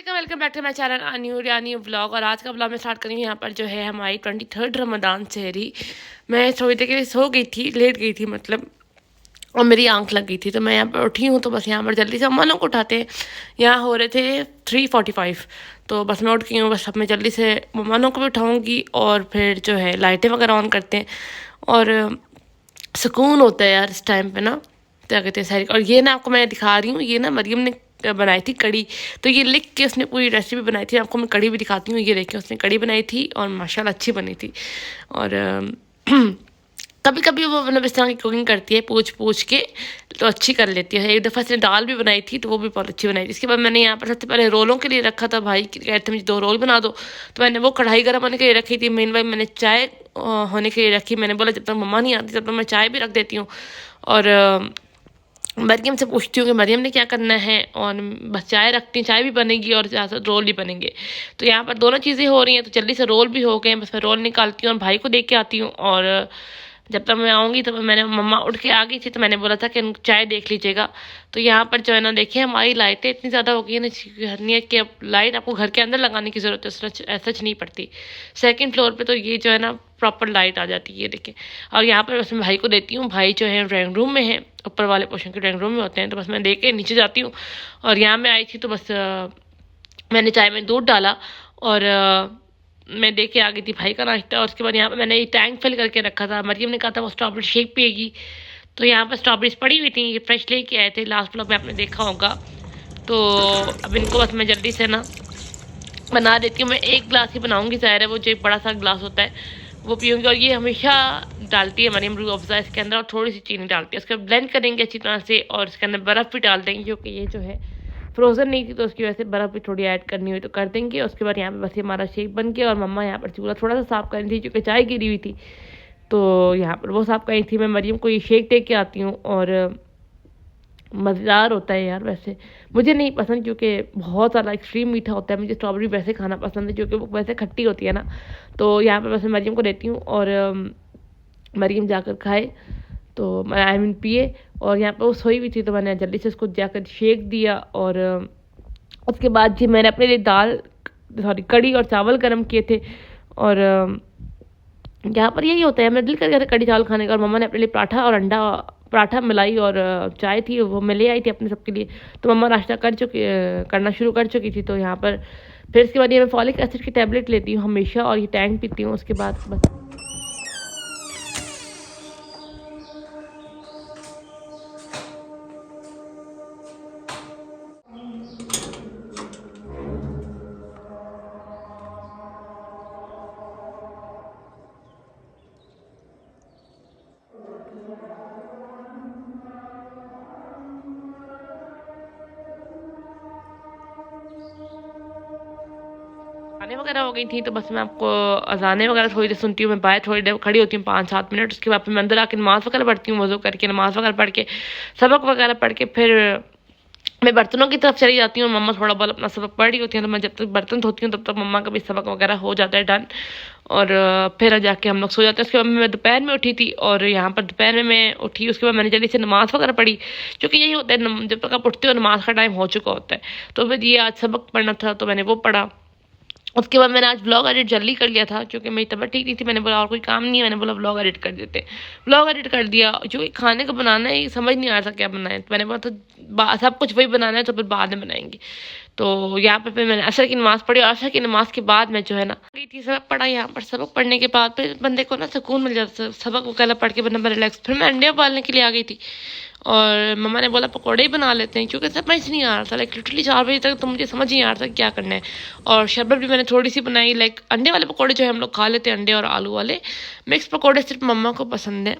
Welcome back to my channel Ani vlog. और आज का व्लॉग मैं स्टार्ट करूँगी यहाँ पर जो है हमारी 23rd रमज़ान सहरी। मैं थोड़ी देर के लिए सो गई थी, लेट गई थी मतलब, और मेरी आंख लग गई थी तो मैं यहाँ पर उठी हूँ। तो बस यहाँ पर जल्दी से अम्मा लोग को उठाते हैं। यहाँ हो रहे थे 3:45, तो बस मैं उठ गई हूँ। बस अब मैं जल्दी से मम्मा लोग को भी उठाऊँगी और फिर जो है लाइटें वगैरह ऑन करते हैं। और सुकून होता है यार इस टाइम पे ना, क्या कहते हैं सहरी। और ये ना आपको मैं दिखा रही हूँ, ये ना मरियम ने बनाई थी कड़ी, तो ये लिख के उसने पूरी रेसिपी बनाई थी। आपको मैं कड़ी भी दिखाती हूँ। ये देखिए उसने कड़ी बनाई थी और माशाल्लाह अच्छी बनी थी। और कभी कभी वो मतलब इस तरह की कुकिंग करती है, पूछ पूछ के तो अच्छी कर लेती है। एक दफ़ा से दाल भी बनाई थी तो वो भी बहुत अच्छी बनाई थी। इसके बाद मैंने यहाँ पर सबसे पहले रोलों के लिए रखा था। भाई कहते थे मुझे 2 रोल बना दो, तो मैंने वो कढ़ाई गर्म होने के लिए रखी थी। मेन भाई मैंने चाय होने के लिए रखी। मैंने बोला जब तक मम्मा नहीं आती तब तक मैं चाय भी रख देती हूँ। और मरियम से पूछती हूँ कि मरियम ने क्या करना है, और बस चाय रखती हूँ, चाय भी बनेगी और रोल भी बनेंगे। तो यहाँ पर दोनों चीज़ें हो रही हैं, तो जल्दी से रोल भी हो गए। बस मैं रोल निकालती हूँ और भाई को दे के आती हूँ। और जब तक मैं आऊँगी तो मैंने मम्मा उठ के आ गई थी, तो मैंने बोला था कि चाय देख लीजिएगा। तो यहाँ पर जो है ना देखिए हमारी लाइटें इतनी ज़्यादा हो गई है ना कि अब लाइट आपको घर के अंदर लगाने की ज़रूरत है, सच नहीं पड़ती। 2nd फ्लोर पे तो ये जो है ना प्रॉपर लाइट आ जाती है, ये देखिए। और यहाँ पर बस मैं भाई को देती हूँ। भाई जो है ड्राइंग रूम में है, ऊपर वाले पोर्शन के ड्राइंग रूम में होते हैं। तो बस मैं दे के नीचे जाती हूँ। और यहाँ मैं आई थी तो बस मैंने चाय में दूध डाला और मैं दे के आ गई थी भाई का नाश्ता। और उसके बाद यहाँ पर मैंने ये टैंक फिल करके रखा था। मरियम ने कहा था वो स्ट्रॉबेरी शेक पिएगी, तो यहाँ पर स्ट्रॉबेरीज पड़ी हुई थी, ये फ्रेश लेके आए थे, लास्ट ब्लॉग में आपने देखा होगा। तो अब इनको बस मैं जल्दी से ना बना देती हूँ। मैं 1 गिलास ही बनाऊँगी, ज़ाहिर है वो जो एक बड़ा सा गिलास होता है वो पीऊँगी। और ये हमेशा डालती है मरियम रूह अफ़ज़ा इसके अंदर, और थोड़ी सी चीनी डालती है। उसके बाद ब्लेंड करेंगे अच्छी तरह से, और इसके अंदर बर्फ़ भी डाल देंगे, क्योंकि ये जो है फ्रोज़न नहीं थी तो उसकी वजह से बर्फ़ भी थोड़ी ऐड करनी हुई तो कर देंगे। उसके बाद यहाँ पे बस ये हमारा शेक बन गया। और मम्मा यहाँ पर चूल्हा थोड़ा सा साफ़ कर रही थी क्योंकि चाय गिरी हुई थी, तो यहाँ पर वो साफ़ कर रही थी। मैं मरियम को ये शेक दे के आती हूँ। और मज़ेदार होता है यार, वैसे मुझे नहीं पसंद क्योंकि बहुत ज़्यादा एक्सट्रीम मीठा होता है। मुझे स्ट्रॉबेरी वैसे खाना पसंद है क्योंकि वो वैसे खट्टी होती है ना। तो यहाँ पर वैसे मरियम को देती हूँ और मरियम जाकर खाए, तो मैं पिए। और यहाँ पर वो सोई हुई थी तो मैंने जल्दी से उसको जाकर शेक दिया। और उसके बाद जी मैंने अपने लिए कड़ी और चावल गर्म किए थे। और यहाँ पर यही होता है, मेरा दिल कर गया था कड़ी चावल खाने का। और मम्मा ने अपने लिए पराठा मलाई और चाय थी वो मैं ले आई थी अपने सबके लिए। तो मम्मा नाश्ता करना शुरू कर चुकी थी। तो यहाँ पर फिर इसके बाद ये मैं फॉलिक एसिड की टैबलेट लेती हूँ हमेशा, और ये टैंक पीती हूँ। उसके बाद बस अज़ानें वगैरह हो गई थी। तो बस मैं आपको अज़ानें वगैरह थोड़ी देर सुनती हूँ। मैं बाहर थोड़ी देर खड़ी होती हूँ 5-7 मिनट। उसके बाद फिर मैं अंदर आके नमाज़ वगैरह पढ़ती हूँ, वज़ू करके नमाज़ वगैरह पढ़ के सबक वगैरह पढ़ के फिर मैं बर्तनों की तरफ चली जाती हूँ। मम्मा थोड़ा बहुत अपना सबक पढ़ रही होती हैं, तो मैं जब तक बर्तन धोती हूँ तब तक मम्मा का भी सबक वगैरह हो जाता है डन। और फिर जाके हम लोग सो जाते हैं। उसके बाद मैं दोपहर में उठी थी, और यहाँ पर दोपहर में मैं उठी। उसके बाद मैंने जल्दी से नमाज़ वगैरह पढ़ी, क्योंकि यही होता है जब तक आप उठते हो नमाज़ का टाइम हो चुका होता है। तो फिर ये आज सबक पढ़ना था तो मैंने वो पढ़ा। उसके बाद मैंने आज व्लॉग एडिट जल्दी कर लिया था क्योंकि मेरी तबीयत ठीक नहीं थी। मैंने बोला और कोई काम नहीं है, मैंने बोला व्लॉग एडिट कर देते। व्लॉग एडिट कर दिया, जो कि खाने का बनाना है समझ नहीं आ रहा था क्या बनाए। तो मैंने बोला तो सब कुछ वही बनाना है तो फिर बाद में बनाएंगे। तो यहाँ पे फिर मैंने असर की नमाज़ पढ़ी, और असर की नमाज़ के बाद मैं जो है ना गई थी सबक पढ़ा। यहाँ पर सबक पढ़ने के बाद फिर बंदे को ना सुकून मिल जाता, सबक वगैरह पढ़ के बंदा रिलैक्स। फिर मैं अंडे उबालने के लिए आ गई थी, और मम्मा ने बोला पकौड़े ही बना लेते हैं, क्योंकि समझ नहीं आ रहा था। लाइक लिटरली 4 बजे तक तो मुझे समझ नहीं आ रहा था क्या करना है। और शरबत भी मैंने थोड़ी सी बनाई। लाइक अंडे वाले पकौड़े जो है हम लोग खा लेते हैं, अंडे और आलू वाले। मिक्स पकौड़े सिर्फ मम्मा को पसंद है,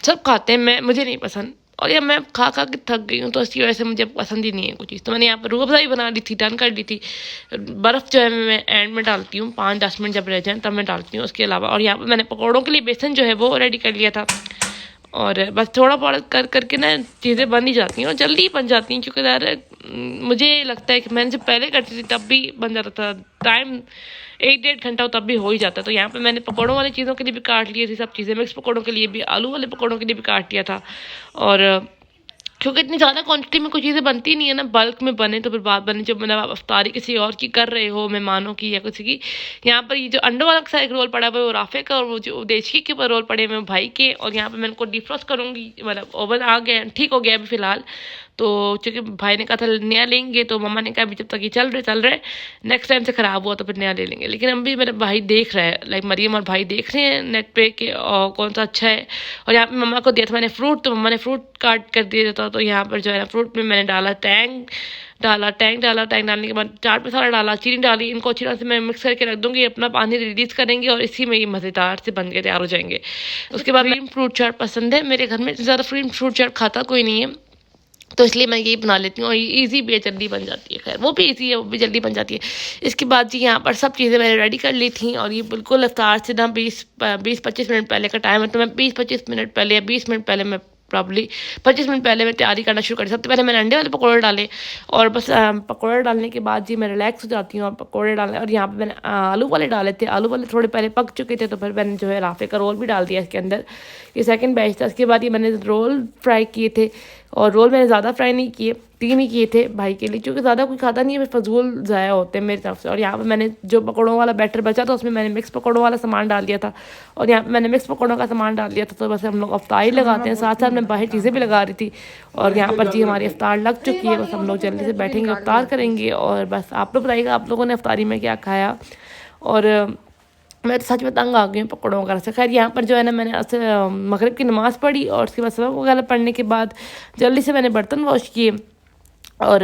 सब खाते हैं, मुझे नहीं पसंद। और यार मैं खा खा के थक गई हूँ, तो इसकी वजह से मुझे पसंद ही नहीं है कुछ चीज़। तो मैंने यहाँ पर रूह अफ़ज़ा ही बना ली थी, डन कर ली थी। बर्फ़ जो है मैं एंड में डालती हूँ, 5-10 मिनट जब रह जाए तब मैं डालती हूँ उसके अलावा। और यहाँ पर मैंने पकौड़ों के लिए बेसन जो है वो रेडी कर लिया था। और बस थोड़ा बहुत करके ना चीज़ें बन ही जाती हैं और जल्दी ही बन जाती हैं, क्योंकि यार मुझे लगता है कि मैंने जब पहले करती थी तब भी बन जाता था, टाइम 1-1.5 घंटा तब भी हो ही जाता। तो यहाँ पे मैंने पकौड़ों वाली चीज़ों के लिए भी काट लिए थी सब चीज़ें, मिक्स पकौड़ों के लिए भी, आलू वाले पकौड़ों के लिए भी काट लिया था। और क्योंकि इतनी ज़्यादा क्वांटिटी में कोई चीज़ें बनती नहीं है ना, बल्क में बने तो फिर बात बने। जब मतलब आप अफ्तारी किसी और की कर रहे हो, मेहमानों की या किसी की, यहाँ पर ये जो अंडों वाला सा एक रोल पड़ा हुआ है वो राफे का, और वो जो देशकी के ऊपर रोल पड़े हुए हैं भाई के। और यहाँ पे मैं इनको डिफ्रॉस्ट करूँगी, मतलब ओवन आ गया, ठीक हो गया अभी फ़िलहाल। तो चूँकि भाई ने कहा था नया लेंगे, तो मम्मा ने कहा अभी जब तक ये चल रहे, नेक्स्ट टाइम से ख़राब हुआ तो फिर नया ले लेंगे। लेकिन अभी मेरे भाई देख रहा है, लाइक मरियम और भाई देख रहे हैं नेट पे कि कौन सा अच्छा है। और यहाँ पे मम्मा को दिया था मैंने फ्रूट, तो मम्मा ने फ्रूट काट कर दिया था। तो यहाँ पर जो है ना फ्रूट में मैंने डाला टैंग डाला, टैंग डालने के बाद चाट मसाला डाला, चीनी डाली। इनको अच्छी तरह से मैं मिक्स करके रख दूँगी, अपना पानी रिलीज़ करेंगे और इसी में ये मज़ेदार से बन के तैयार हो जाएंगे। उसके बाद क्रीम फ्रूट चाट पसंद है, मेरे घर में ज़्यादा क्रीम फ्रूट चाट खाता कोई नहीं है, तो इसलिए मैं यही बना लेती हूँ। और ये ईज़ी भी है, जल्दी बन जाती है। खैर वो भी ईज़ी है, वो भी जल्दी बन जाती है। इसके बाद जी यहाँ पर सब चीज़ें मैंने रेडी कर ली थी, और ये बिल्कुल इफ्तार से ना 20-25 मिनट पहले का टाइम है। तो मैं 20-25 मिनट पहले या 20 मिनट पहले मैं प्रॉब्ली 25 मिनट पहले मैं तैयारी करना शुरू करी। सबसे पहले मैंने अंडे वाले पकौड़े डाले, और बस पकौड़े डालने के बाद जी मैं रिलैक्स हो जाती हूँ। और पकौड़े डालने, और यहाँ पे मैंने आलू वाले डाले थे। आलू वाले थोड़े पहले पक चुके थे, तो फिर मैंने जो है राफे का रोल भी डाल दिया इसके अंदर। ये सेकंड बैच था। इसके बाद ये मैंने रोल फ्राई किए थे, और रोल मैंने ज़्यादा फ्राई नहीं किए, 3 ही किए थे भाई के लिए, क्योंकि ज़्यादा कोई खाता नहीं है, फिर फजूल ज़ाया होते हैं मेरी तरफ से। और यहाँ पे मैंने जो पकौड़ों वाला बैटर बचा था उसमें मैंने मिक्स पकौड़ों वाला सामान डाल दिया था, और यहाँ पे मैंने मिक्स पकौड़ों का सामान डाल दिया था। तो बस हम लोग अफ्तारी लगाते हैं, साथ साथ मैं बाहर चीज़ें भी लगा रही थी। और यहाँ पर जी हमारी अफ्तार लग चुकी है, बस हम लोग जल्दी से बैठेंगे, अफ्तार करेंगे। और बस आप लोग बताइएगा आप लोगों ने अफ्तारी में क्या खाया। और मैं तो सच में तंग आ गई हूँ पकौड़ों वगैरह से। खैर यहाँ पर जो है ना मैंने मगरिब की नमाज़ पढ़ी, और उसके बाद सबक वगैरह पढ़ने के बाद जल्दी से मैंने बर्तन वॉश किए। और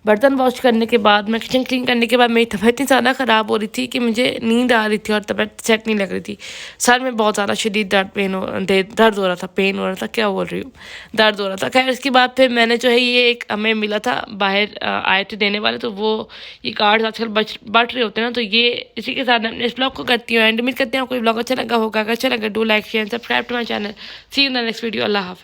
बर्तन वॉश करने के बाद मैं किचन क्लीन करने के बाद मेरी तबीयत इतनी ज़्यादा ख़राब हो रही थी कि मुझे नींद आ रही थी और तबीयत सेट नहीं लग रही थी। सर में बहुत ज़्यादा शदीद दर्द हो रहा था, पेन हो रहा था, क्या बोल रही हूँ, दर्द हो रहा था। खैर इसके बाद फिर मैंने जो है ये एक हमें मिला था, बाहर आए थे देने वाले, तो वो ये कार्ड्स आजकल बट रहे होते हैं ना। तो ये इसी के साथ मैं अपने इस ब्लॉग को करती हूँ एंड। उम्मीद करती हूँ कोई ब्लॉग अच्छा लगा होगा। अगर अच्छा लगा do like share subscribe to my channel. See you in the next video. Allah हाफ़िज़।